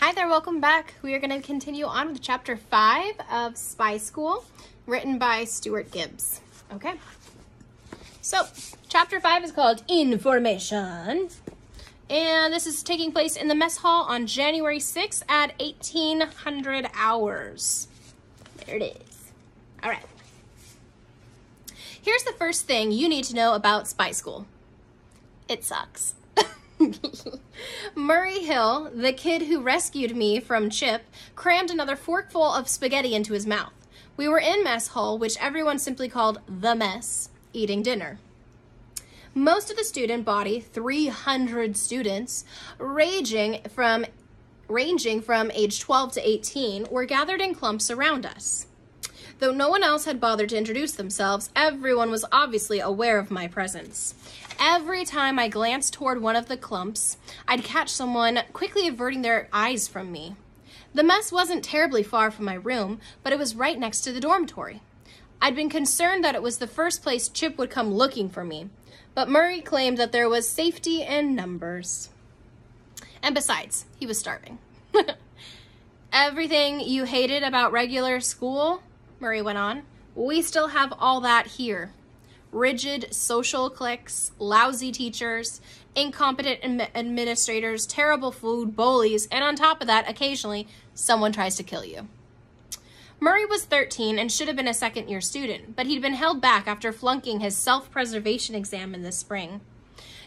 Hi there, welcome back. We are going to continue on with Chapter 5 of Spy School, written by Stuart Gibbs. Okay, so Chapter 5 is called Information, and this is taking place in the mess hall on January 6th at 1800 hours. There it is. All right. Here's the first thing you need to know about Spy School. It sucks. Murray Hill, the kid who rescued me from Chip, crammed another forkful of spaghetti into his mouth. We were in mess hall, which everyone simply called the mess, eating dinner. Most of the student body, 300 students, ranging from age 12 to 18, were gathered in clumps around us. Though no one else had bothered to introduce themselves, everyone was obviously aware of my presence. Every time I glanced toward one of the clumps, I'd catch someone quickly averting their eyes from me. The mess wasn't terribly far from my room, but it was right next to the dormitory. I'd been concerned that it was the first place Chip would come looking for me, but Murray claimed that there was safety in numbers. And besides, he was starving. Everything you hated about regular school, Murray went on, we still have all that here. Rigid social cliques, lousy teachers, incompetent administrators, terrible food, bullies, and on top of that, occasionally, someone tries to kill you. Murray was 13 and should have been a second-year student, but he'd been held back after flunking his self-preservation exam in the spring.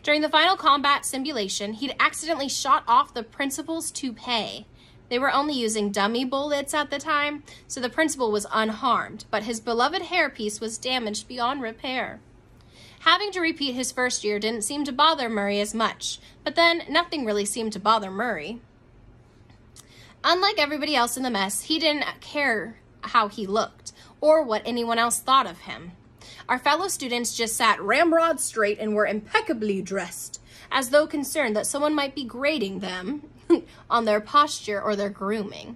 During the final combat simulation, he'd accidentally shot off the principal's toupee. They were only using dummy bullets at the time, so the principal was unharmed, but his beloved hairpiece was damaged beyond repair. Having to repeat his first year didn't seem to bother Murray as much, but then nothing really seemed to bother Murray. Unlike everybody else in the mess, he didn't care how he looked, or what anyone else thought of him. Our fellow students just sat ramrod straight and were impeccably dressed, as though concerned that someone might be grading them on their posture or their grooming.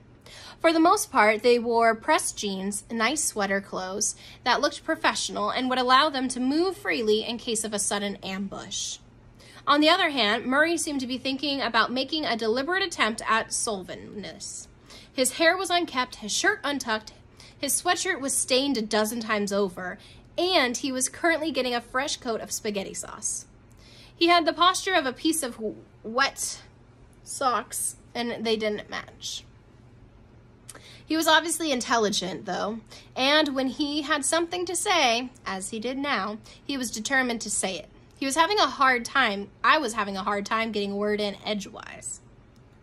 For the most part, they wore pressed jeans, nice sweater clothes that looked professional and would allow them to move freely in case of a sudden ambush. On the other hand, Murray seemed to be thinking about making a deliberate attempt at solventness. His hair was unkempt, his shirt untucked, his sweatshirt was stained a dozen times over, and he was currently getting a fresh coat of spaghetti sauce. He had the posture of a piece of wet socks, and they didn't match. He was obviously intelligent, though, and when he had something to say, as he did now, he was determined to say it. I was having a hard time getting a word in edgewise.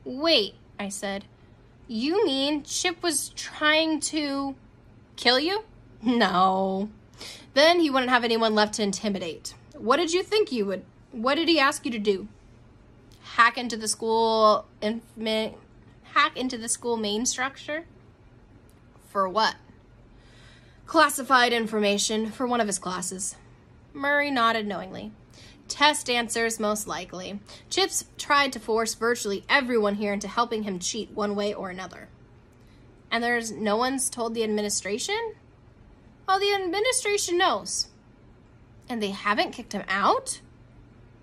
Wait, I said. You mean Chip was trying to kill you? No. Then he wouldn't have anyone left to intimidate. What did you think you would? What did he ask you to do? Hack into the school main structure? For what? Classified information for one of his classes. Murray nodded knowingly. Test answers, most likely. Chip's tried to force virtually everyone here into helping him cheat one way or another. And no one's told the administration? Well, the administration knows. And they haven't kicked him out?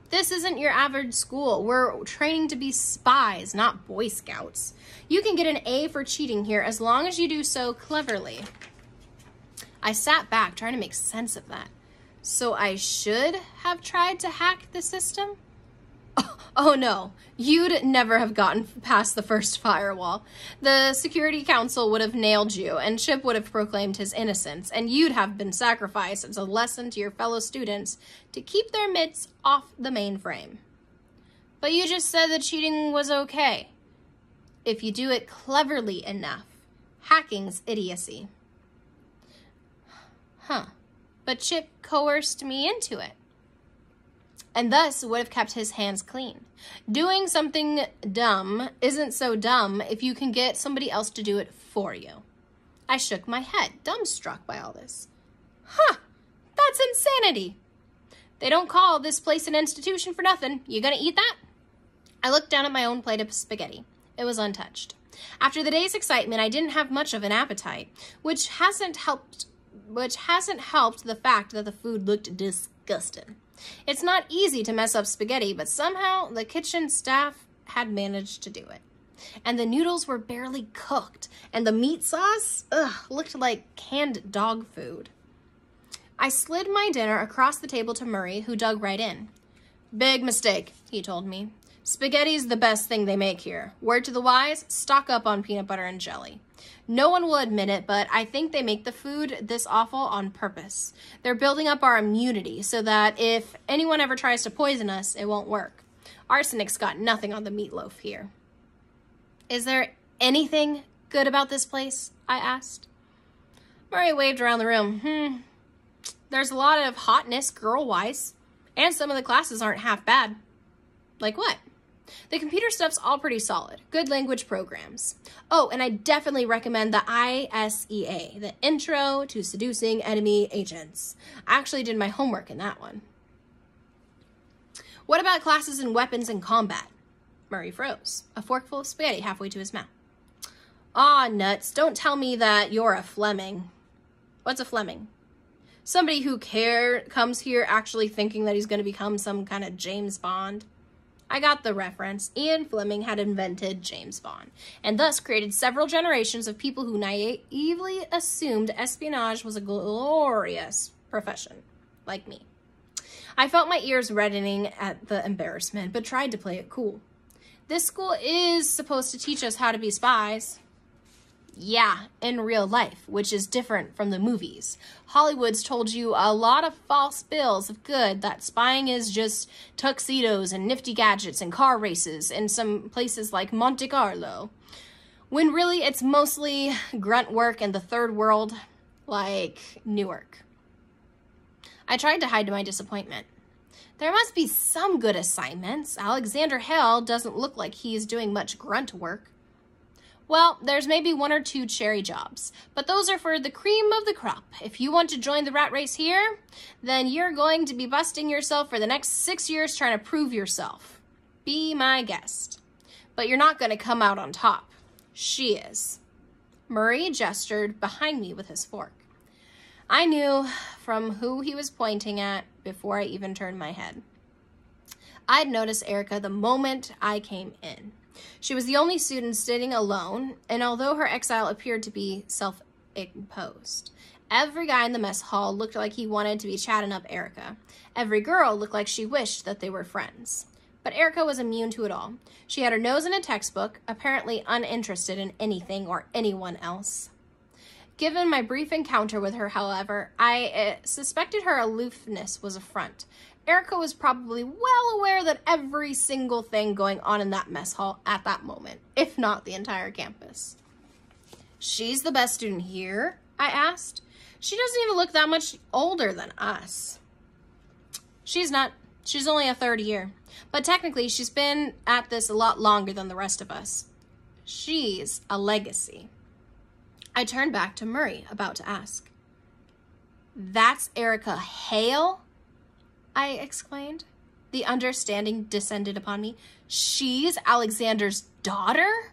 This isn't your average school. We're training to be spies, not Boy Scouts. You can get an A for cheating here as long as you do so cleverly. I sat back trying to make sense of that. So I should have tried to hack the system? Oh no, you'd never have gotten past the first firewall. The Security Council would have nailed you, and Chip would have proclaimed his innocence, and you'd have been sacrificed as a lesson to your fellow students to keep their mitts off the mainframe. But you just said that cheating was okay. If you do it cleverly enough. Hacking's idiocy. Huh. But Chip coerced me into it, and thus would have kept his hands clean. Doing something dumb isn't so dumb if you can get somebody else to do it for you. I shook my head, dumbstruck by all this. Huh, that's insanity. They don't call this place an institution for nothing. You gonna eat that? I looked down at my own plate of spaghetti. It was untouched. After the day's excitement, I didn't have much of an appetite, which hasn't helped the fact that the food looked disgusting. It's not easy to mess up spaghetti, but somehow the kitchen staff had managed to do it. and the noodles were barely cooked, and the meat sauce, looked like canned dog food. I slid my dinner across the table to Murray, who dug right in. "Big mistake," he told me. "Spaghetti's the best thing they make here. Word to the wise, stock up on peanut butter and jelly. No one will admit it, but I think they make the food this awful on purpose. They're building up our immunity so that if anyone ever tries to poison us, it won't work. Arsenic's got nothing on the meatloaf here." "Is there anything good about this place?" I asked. Murray waved around the room. There's a lot of hotness girl-wise, and some of the classes aren't half bad." "Like what?" "The computer stuff's all pretty solid. Good language programs. Oh, and I definitely recommend the ISEA, the Intro to Seducing Enemy Agents. I actually did my homework in that one." "What about classes in weapons and combat?" Murray froze, a forkful of spaghetti halfway to his mouth. "Aw, nuts, don't tell me that you're a Fleming." "What's a Fleming?" "Somebody who comes here actually thinking that he's going to become some kind of James Bond." I got the reference. Ian Fleming had invented James Bond, and thus created several generations of people who naively assumed espionage was a glorious profession, like me. I felt my ears reddening at the embarrassment, but tried to play it cool. "This school is supposed to teach us how to be spies." "Yeah, in real life, which is different from the movies. Hollywood's told you a lot of false bills of good that spying is just tuxedos and nifty gadgets and car races in some places like Monte Carlo, when really it's mostly grunt work in the third world, like Newark." I tried to hide my disappointment. "There must be some good assignments. Alexander Hale doesn't look like he's doing much grunt work." "Well, there's maybe one or two cherry jobs, but those are for the cream of the crop. If you want to join the rat race here, then you're going to be busting yourself for the next 6 years trying to prove yourself. Be my guest. But you're not going to come out on top. She is." Murray gestured behind me with his fork. I knew from who he was pointing at before I even turned my head. I'd noticed Erica the moment I came in. She was the only student sitting alone, and although her exile appeared to be self-imposed, every guy in the mess hall looked like he wanted to be chatting up Erica. Every girl looked like she wished that they were friends. But Erica was immune to it all. She had her nose in a textbook, apparently uninterested in anything or anyone else. Given my brief encounter with her, however, I suspected her aloofness was a front. Erica was probably well aware that every single thing going on in that mess hall at that moment, if not the entire campus. "She's the best student here?" I asked. "She doesn't even look that much older than us." "She's not. She's only a third year. But technically, she's been at this a lot longer than the rest of us. She's a legacy." I turned back to Murray, about to ask. "That's Erica Hale?" I exclaimed. The understanding descended upon me. "She's Alexander's daughter?"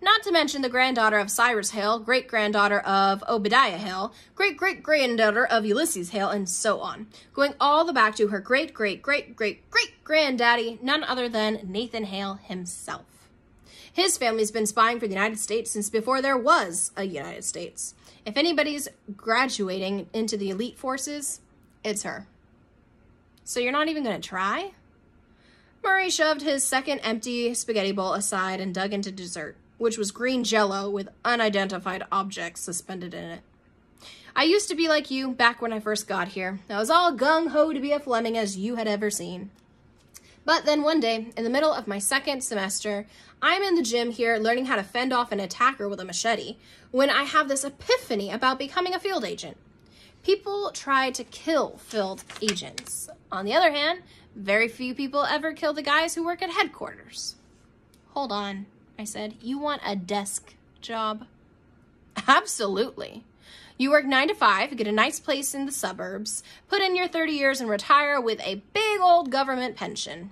"Not to mention the granddaughter of Cyrus Hale, great-granddaughter of Obadiah Hale, great-great-granddaughter of Ulysses Hale, and so on, going all the back to her great-great-great-great-great-granddaddy, none other than Nathan Hale himself. His family's been spying for the United States since before there was a United States. If anybody's graduating into the elite forces, it's her." "So you're not even going to try?" Murray shoved his second empty spaghetti bowl aside and dug into dessert, which was green jello with unidentified objects suspended in it. "I used to be like you back when I first got here. I was all gung-ho to be a Fleming as you had ever seen. But then one day, in the middle of my second semester, I'm in the gym here learning how to fend off an attacker with a machete when I have this epiphany about becoming a field agent. People try to kill field agents. On the other hand, very few people ever kill the guys who work at headquarters." "Hold on," I said. "You want a desk job?" "Absolutely. You work 9 to 5, get a nice place in the suburbs, put in your 30 years and retire with a big old government pension.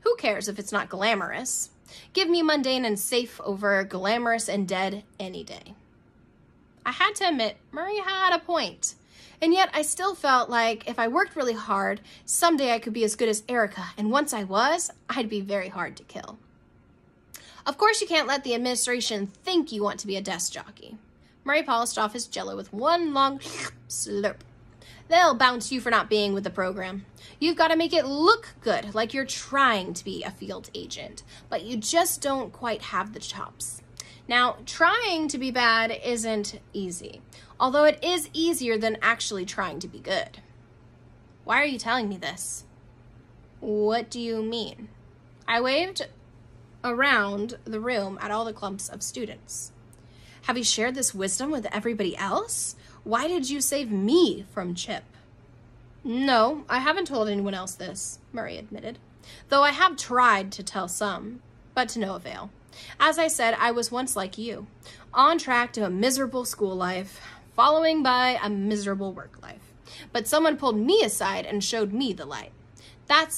Who cares if it's not glamorous? Give me mundane and safe over glamorous and dead any day." I had to admit, Murray had a point. And yet I still felt like if I worked really hard, someday I could be as good as Erica, and once I was, I'd be very hard to kill. Of course you can't let the administration think you want to be a desk jockey. Murray polished off his Jell-O with one long slurp. They'll bounce you for not being with the program. You've got to make it look good, like you're trying to be a field agent, but you just don't quite have the chops. Now, trying to be bad isn't easy, although it is easier than actually trying to be good. Why are you telling me this? What do you mean? I waved around the room at all the clumps of students. Have you shared this wisdom with everybody else? Why did you save me from Chip? No, I haven't told anyone else this, Murray admitted, though I have tried to tell some, but to no avail. As I said, I was once like you, on track to a miserable school life, following by a miserable work life. But someone pulled me aside and showed me the light. That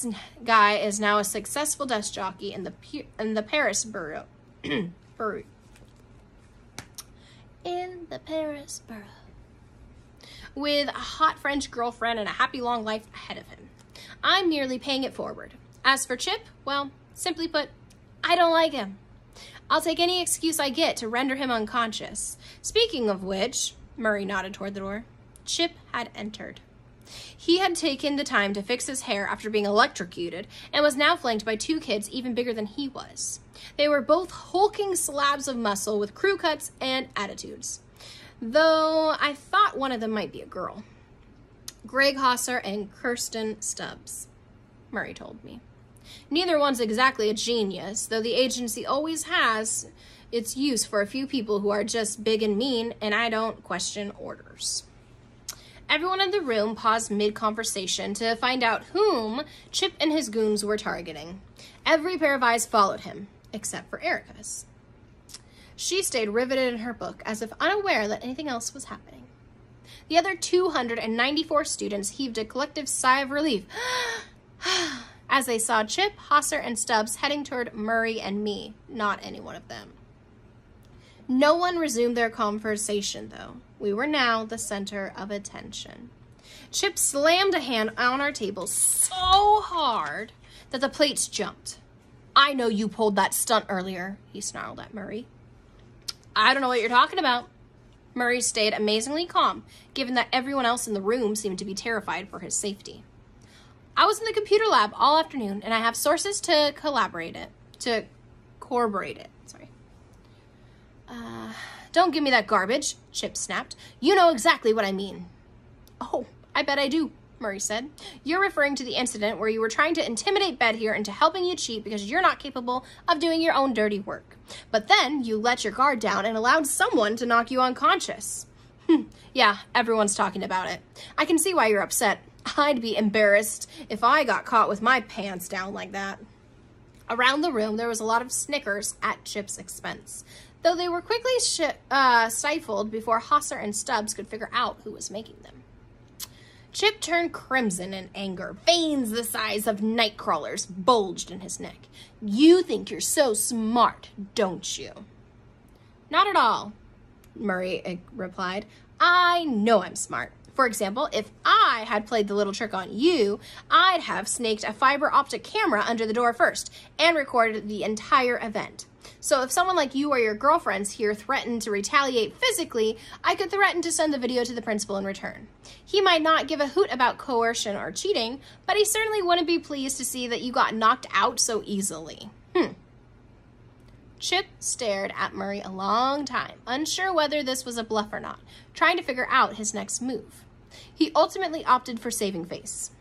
guy is now a successful desk jockey in the Paris borough. In the Paris borough. With a hot French girlfriend and a happy long life ahead of him. I'm merely paying it forward. As for Chip, well, simply put, I don't like him. I'll take any excuse I get to render him unconscious. Speaking of which, Murray nodded toward the door. Chip had entered. He had taken the time to fix his hair after being electrocuted and was now flanked by two kids even bigger than he was. They were both hulking slabs of muscle with crew cuts and attitudes, though I thought one of them might be a girl. Greg Hosser and Kirsten Stubbs, Murray told me. Neither one's exactly a genius, though the agency always has its use for a few people who are just big and mean, and I don't question orders. Everyone in the room paused mid-conversation to find out whom Chip and his goons were targeting. Every pair of eyes followed him, except for Erica's. She stayed riveted in her book, as if unaware that anything else was happening. The other 294 students heaved a collective sigh of relief as they saw Chip, Hosser, and Stubbs heading toward Murray and me, not any one of them. No one resumed their conversation, though. We were now the center of attention. Chip slammed a hand on our table so hard that the plates jumped. I know you pulled that stunt earlier, he snarled at Murray. I don't know what you're talking about. Murray stayed amazingly calm, given that everyone else in the room seemed to be terrified for his safety. I was in the computer lab all afternoon, and I have sources to corroborate it. Don't give me that garbage, Chip snapped. You know exactly what I mean. Oh, I bet I do, Murray said. You're referring to the incident where you were trying to intimidate Bedhere into helping you cheat because you're not capable of doing your own dirty work. But then you let your guard down and allowed someone to knock you unconscious. Yeah, everyone's talking about it. I can see why you're upset. I'd be embarrassed if I got caught with my pants down like that. Around the room, there was a lot of snickers at Chip's expense, though they were quickly stifled before Hosser and Stubbs could figure out who was making them. Chip turned crimson in anger. Veins the size of night crawlers bulged in his neck. You think you're so smart, don't you? Not at all, Murray replied. I know I'm smart. For example, if I had played the little trick on you, I'd have snaked a fiber optic camera under the door first and recorded the entire event. So if someone like you or your girlfriends here threatened to retaliate physically, I could threaten to send the video to the principal in return. He might not give a hoot about coercion or cheating, but he certainly wouldn't be pleased to see that you got knocked out so easily. Chip stared at Murray a long time, unsure whether this was a bluff or not, trying to figure out his next move. He ultimately opted for saving face.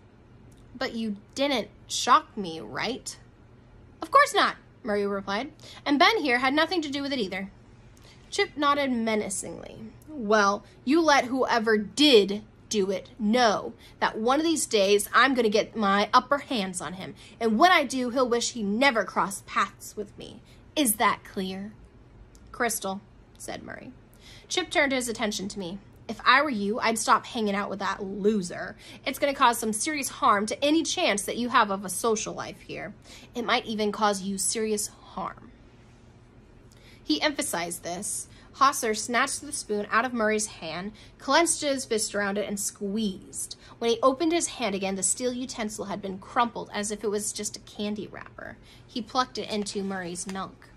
But you didn't shock me, right? Of course not, Murray replied, and Ben here had nothing to do with it either. Chip nodded menacingly. Well, you let whoever did do it know that one of these days I'm going to get my upper hands on him, and when I do, he'll wish he never crossed paths with me. Is that clear? Crystal, said Murray. Chip turned his attention to me. If I were you, I'd stop hanging out with that loser. It's going to cause some serious harm to any chance that you have of a social life here. It might even cause you serious harm. He emphasized this. Hosser snatched the spoon out of Murray's hand, clenched his fist around it, and squeezed. When he opened his hand again, the steel utensil had been crumpled as if it was just a candy wrapper. He plucked it into Murray's milk.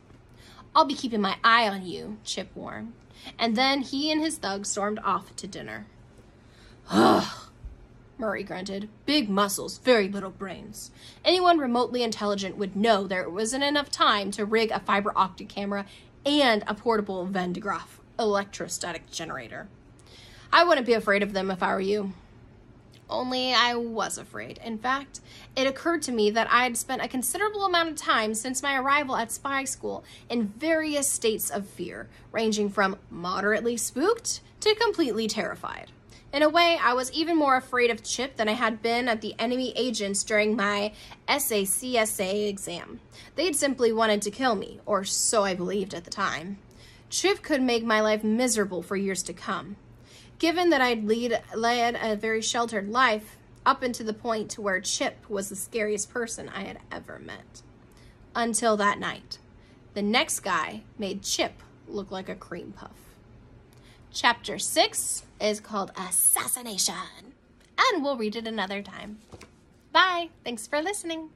I'll be keeping my eye on you, Chip warned. And then he and his thugs stormed off to dinner. Ugh, Murray grunted. Big muscles, very little brains. Anyone remotely intelligent would know there wasn't enough time to rig a fiber optic camera and a portable Van de Graaff electrostatic generator. I wouldn't be afraid of them if I were you. Only I was afraid. In fact, it occurred to me that I had spent a considerable amount of time since my arrival at spy school in various states of fear, ranging from moderately spooked to completely terrified. In a way, I was even more afraid of Chip than I had been of the enemy agents during my SACSA exam. They'd simply wanted to kill me, or so I believed at the time. Chip could make my life miserable for years to come. Given that I'd led a very sheltered life, up until the point to where Chip was the scariest person I had ever met. Until that night. The next guy made Chip look like a cream puff. Chapter 6 is called Assassination, and we'll read it another time. Bye. Thanks for listening.